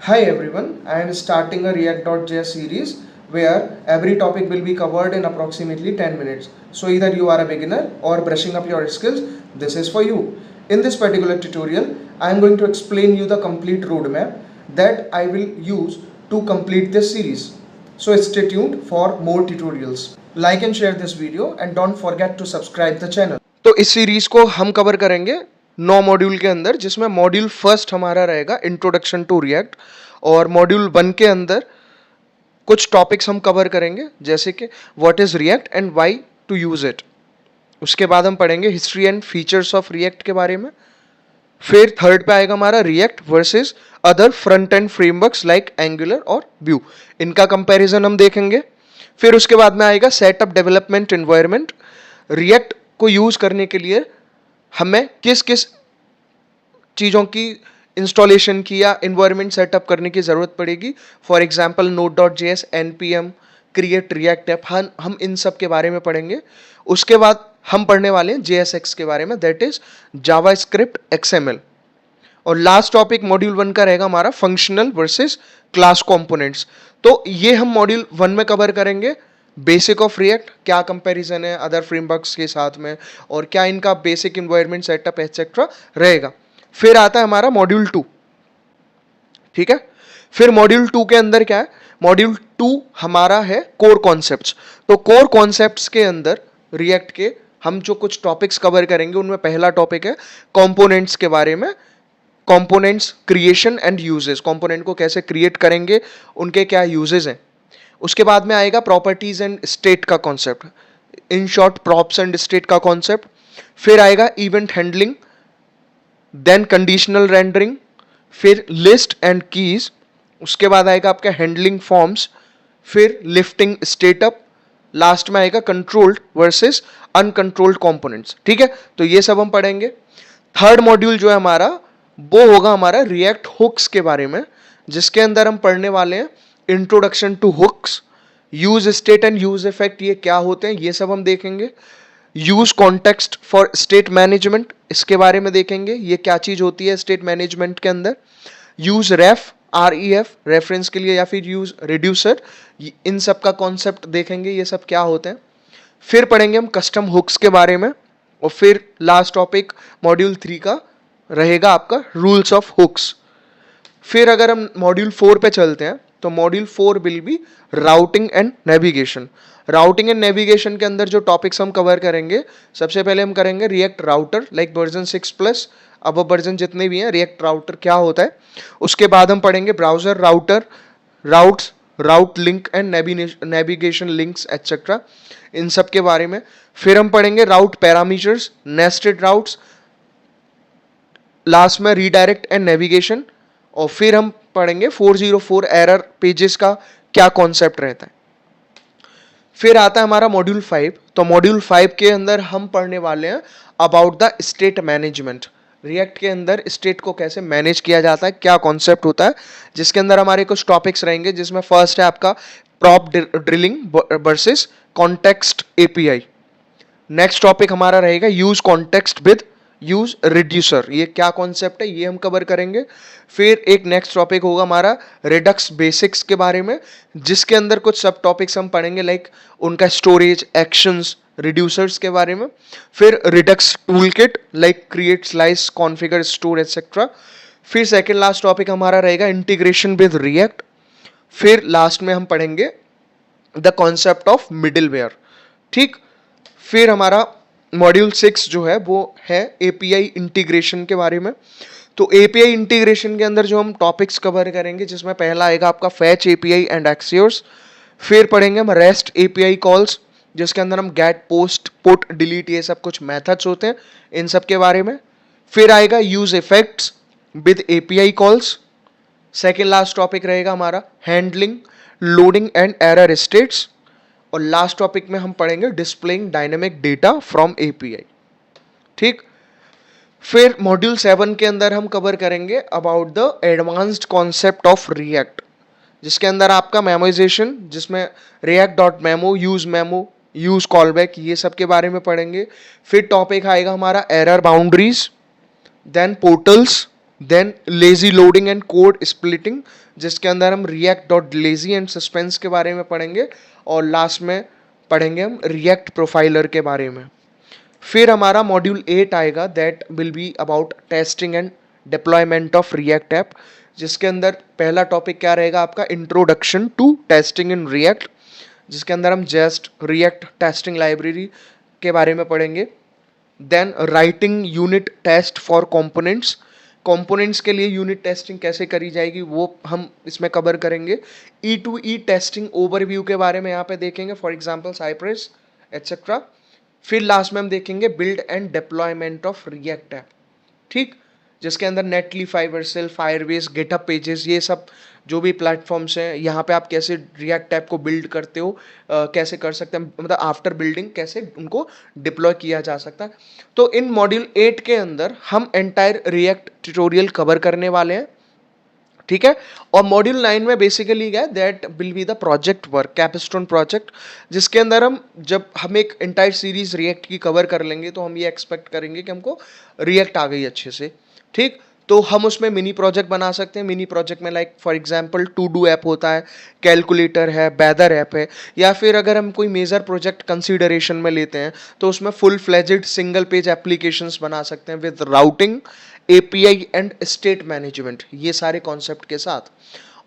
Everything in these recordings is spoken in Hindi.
Hi everyone, I am starting a React.js series where every topic will be covered in approximately 10 minutes. So either you are a beginner or brushing up your skills, this is for you. In this particular tutorial, I am going to explain you the complete roadmap that I will use to complete this series. So stay tuned for more tutorials. Like and share this video and don't forget to subscribe the channel. तो इस सीरीज को हम कवर करेंगे 9 मॉड्यूल के अंदर, जिसमें मॉड्यूल फर्स्ट हमारा रहेगा इंट्रोडक्शन टू रिएक्ट, और मॉड्यूल 1 के अंदर कुछ टॉपिक्स हम कवर करेंगे जैसे कि what is React and why to use it. उसके बाद हम पढ़ेंगे history and features of React के बारे में। फिर थर्ड पे आएगा हमारा React versus other front end frameworks like Angular और व्यू, इनका कंपैरिजन हम देखेंगे। फिर उसके बाद में आएगा सेटअप डेवलपमेंट एनवायरनमेंट, रिएक्ट को यूज करने के लिए हमें किस किस चीज़ों की इंस्टॉलेशन की या इन्वायरमेंट सेटअप करने की ज़रूरत पड़ेगी। For example Node.js, npm, create react app, हम इन सब के बारे में पढ़ेंगे। उसके बाद हम पढ़ने वाले हैं JSX के बारे में, दैट इज जावास्क्रिप्ट XML। और लास्ट टॉपिक मॉड्यूल 1 का रहेगा हमारा फंक्शनल वर्सेस क्लास कंपोनेंट्स। तो ये हम मॉड्यूल 1 में कवर करेंगे बेसिक ऑफ रिएक्ट, क्या कंपैरिजन है अदर फ्रेमवर्क्स के साथ में, और क्या इनका बेसिक इन्वायरमेंट सेटअप एक्सेट्रा रहेगा। फिर आता है हमारा मॉड्यूल 2, ठीक है। फिर मॉड्यूल 2 के अंदर क्या है, मॉड्यूल 2 हमारा है कोर कॉन्सेप्ट्स। तो कोर कॉन्सेप्ट्स के अंदर रिएक्ट के हम जो कुछ टॉपिक्स कवर करेंगे उनमें पहला टॉपिक है कंपोनेंट्स के बारे में, components creation and uses, component को कैसे क्रिएट करेंगे, उनके क्या यूजेस हैं। उसके बाद में आएगा प्रॉपर्टीज एंड स्टेट का concept, in short props and state का कॉन्सेप्ट। फिर आएगा event handling, then conditional rendering, फिर लिस्ट एंड कीज। उसके बाद आएगा आपका हैंडलिंग फॉर्म्स, फिर लिफ्टिंग स्टेटअप, लास्ट में आएगा कंट्रोल्ड वर्सेस अनकंट्रोल्ड कंपोनेंट्स, ठीक है। तो ये सब हम पढ़ेंगे। थर्ड मॉड्यूल जो है हमारा वो होगा हमारा रिएक्ट हुक्स के बारे में, जिसके अंदर हम पढ़ने वाले हैं introduction to hooks, use state and use effect, ये क्या होते हैं ये सब हम देखेंगे। Use context for state management, इसके बारे में देखेंगे ये क्या चीज होती है स्टेट मैनेजमेंट के अंदर। यूज रेफ, REF रेफरेंस के लिए, या फिर यूज रिड्यूसर, इन सब का कॉन्सेप्ट देखेंगे ये सब क्या होते हैं। फिर पढ़ेंगे हम कस्टम हुक्स के बारे में, और फिर लास्ट टॉपिक मॉड्यूल 3 का रहेगा आपका रूल्स ऑफ हुक्स। फिर अगर हम मॉड्यूल 4 पे चलते हैं तो module 4 will be routing and navigation. Routing and navigation के अंदर जो टॉपिक्स हम कवर करेंगे, सबसे पहले हम करेंगे रिएक्ट राउटर लाइक वर्जन 6+, अब वर्जन जितने भी हैं रिएक्ट राउटर क्या होता है। उसके बाद हम पढ़ेंगे browser router, routes, route link and navigation links etcetera, इन सब के बारे में। फिर हम पढ़ेंगे route parameters, nested routes, last में रीडायरेक्ट एंड नेविगेशन। और फिर हम पढ़ेंगे 404 एरर पेजेस का क्या कॉन्सेप्ट रहता है। फिर आता है हमारा मॉड्यूल 5। तो मॉड्यूल 5 के अंदर हम पढ़ने वाले हैं about the state management, react के अंदर स्टेट को कैसे मैनेज किया जाता है, क्या कॉन्सेप्ट होता है, जिसके अंदर हमारे कुछ टॉपिक्स रहेंगे, जिसमें फर्स्ट है आपका prop drilling versus context API। Next topic हमारा रहेगा use context with use reducer, ये क्या कॉन्सेप्ट है ये हम कवर करेंगे। फिर एक नेक्स्ट टॉपिक होगा हमारा रिडक्स बेसिक्स के बारे में, जिसके अंदर कुछ सब टॉपिक्स हम पढ़ेंगे लाइक उनका स्टोरेज, एक्शंस, रिड्यूसर्स के बारे में। फिर Redux toolkit like create, slice, configure, store etcetera. फिर सेकेंड लास्ट टॉपिक हमारा रहेगा इंटीग्रेशन विद रिएक्ट। फिर लास्ट में हम पढ़ेंगे द कॉन्सेप्ट ऑफ मिडिलवेयर, ठीक। फिर हमारा मॉड्यूल 6 जो है वो है API इंटीग्रेशन के बारे में। तो API इंटीग्रेशन के अंदर जो हम टॉपिक्स कवर करेंगे, जिसमें पहला आएगा आपका फैच API एंड एक्सियोर्स। फिर पढ़ेंगे हम रेस्ट API कॉल्स, जिसके अंदर हम गेट, पोस्ट, पुट, डिलीट, ये सब कुछ मेथड्स होते हैं, इन सब के बारे में। फिर आएगा use effects with API calls. Second last topic रहेगा हमारा handling, loading and error states. और लास्ट टॉपिक में हम पढ़ेंगे displaying dynamic data from API, ठीक। फिर मॉड्यूल 7 के अंदर हम कवर करेंगे about the advanced concept of react, जिसके अंदर आपका मेमोइजेशन, जिसमें react.memo, यूज कॉलबैक, ये सब के बारे में पढ़ेंगे। फिर टॉपिक आएगा हमारा error boundaries, then portals, then lazy loading and code splitting, जिसके अंदर हम React dot lazy and suspense के बारे में पढ़ेंगे, और लास्ट में पढ़ेंगे हम रिएक्ट प्रोफाइलर के बारे में। फिर हमारा मॉड्यूल 8 आएगा, that will be about testing and deployment of React app, जिसके अंदर पहला टॉपिक क्या रहेगा आपका, introduction to testing in React, जिसके अंदर हम जस्ट रिएक्ट टेस्टिंग लाइब्रेरी के बारे में पढ़ेंगे। Then writing unit test for components, components के लिए यूनिट टेस्टिंग कैसे करी जाएगी वो हम इसमें कवर करेंगे। ई टू ई टेस्टिंग ओवरव्यू के बारे में यहाँ पे देखेंगे, फॉर एग्जांपल साइप्रेस एटसेट्रा। फिर लास्ट में हम देखेंगे build and deployment of React app, ठीक, जिसके अंदर नेटली, फाइवरसेल, फायरबेस, गिटहब पेजेस, ये सब जो भी प्लेटफॉर्म्स हैं, यहाँ पे आप कैसे रिएक्ट ऐप को बिल्ड करते हो, कैसे कर सकते हैं, मतलब आफ्टर बिल्डिंग कैसे उनको डिप्लॉय किया जा सकता है। तो इन मॉड्यूल 8 के अंदर हम एंटायर रिएक्ट ट्यूटोरियल कवर करने वाले हैं, ठीक है। और मॉड्यूल 9 में बेसिकली क्या है, that will be the project work, capstone project, जिसके अंदर हम जब हम एक एंटायर सीरीज रिएक्ट की कवर कर लेंगे तो हम ये एक्सपेक्ट करेंगे कि हमको रिएक्ट आ गई अच्छे से, ठीक। तो हम उसमें मिनी प्रोजेक्ट बना सकते हैं। मिनी प्रोजेक्ट में like for example to do app होता है, कैलकुलेटर है, वेदर ऐप है, या फिर अगर हम कोई मेजर प्रोजेक्ट कंसीडरेशन में लेते हैं तो उसमें full fledged single page applications बना सकते हैं with routing, API and state management, ये सारे कॉन्सेप्ट के साथ।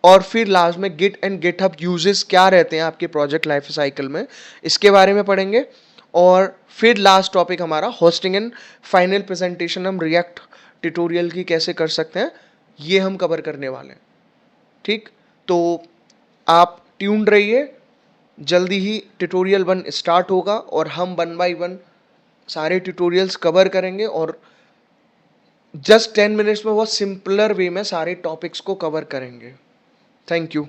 और फिर लास्ट में गिट एंड गिटहब यूजेस क्या रहते हैं आपके प्रोजेक्ट लाइफ साइकिल में, इसके बारे में पढ़ेंगे। और फिर लास्ट टॉपिक हमारा होस्टिंग एंड फाइनल प्रेजेंटेशन हम रिएक्ट ट्यूटोरियल की कैसे कर सकते हैं, ये हम कवर करने वाले हैं, ठीक। तो आप ट्यून्ड रहिए, जल्दी ही ट्यूटोरियल 1 स्टार्ट होगा और हम 1 बाय 1 सारे ट्यूटोरियल्स कवर करेंगे, और जस्ट 10 मिनट्स में बहुत सिंपलर वे में सारे टॉपिक्स को कवर करेंगे। Thank you.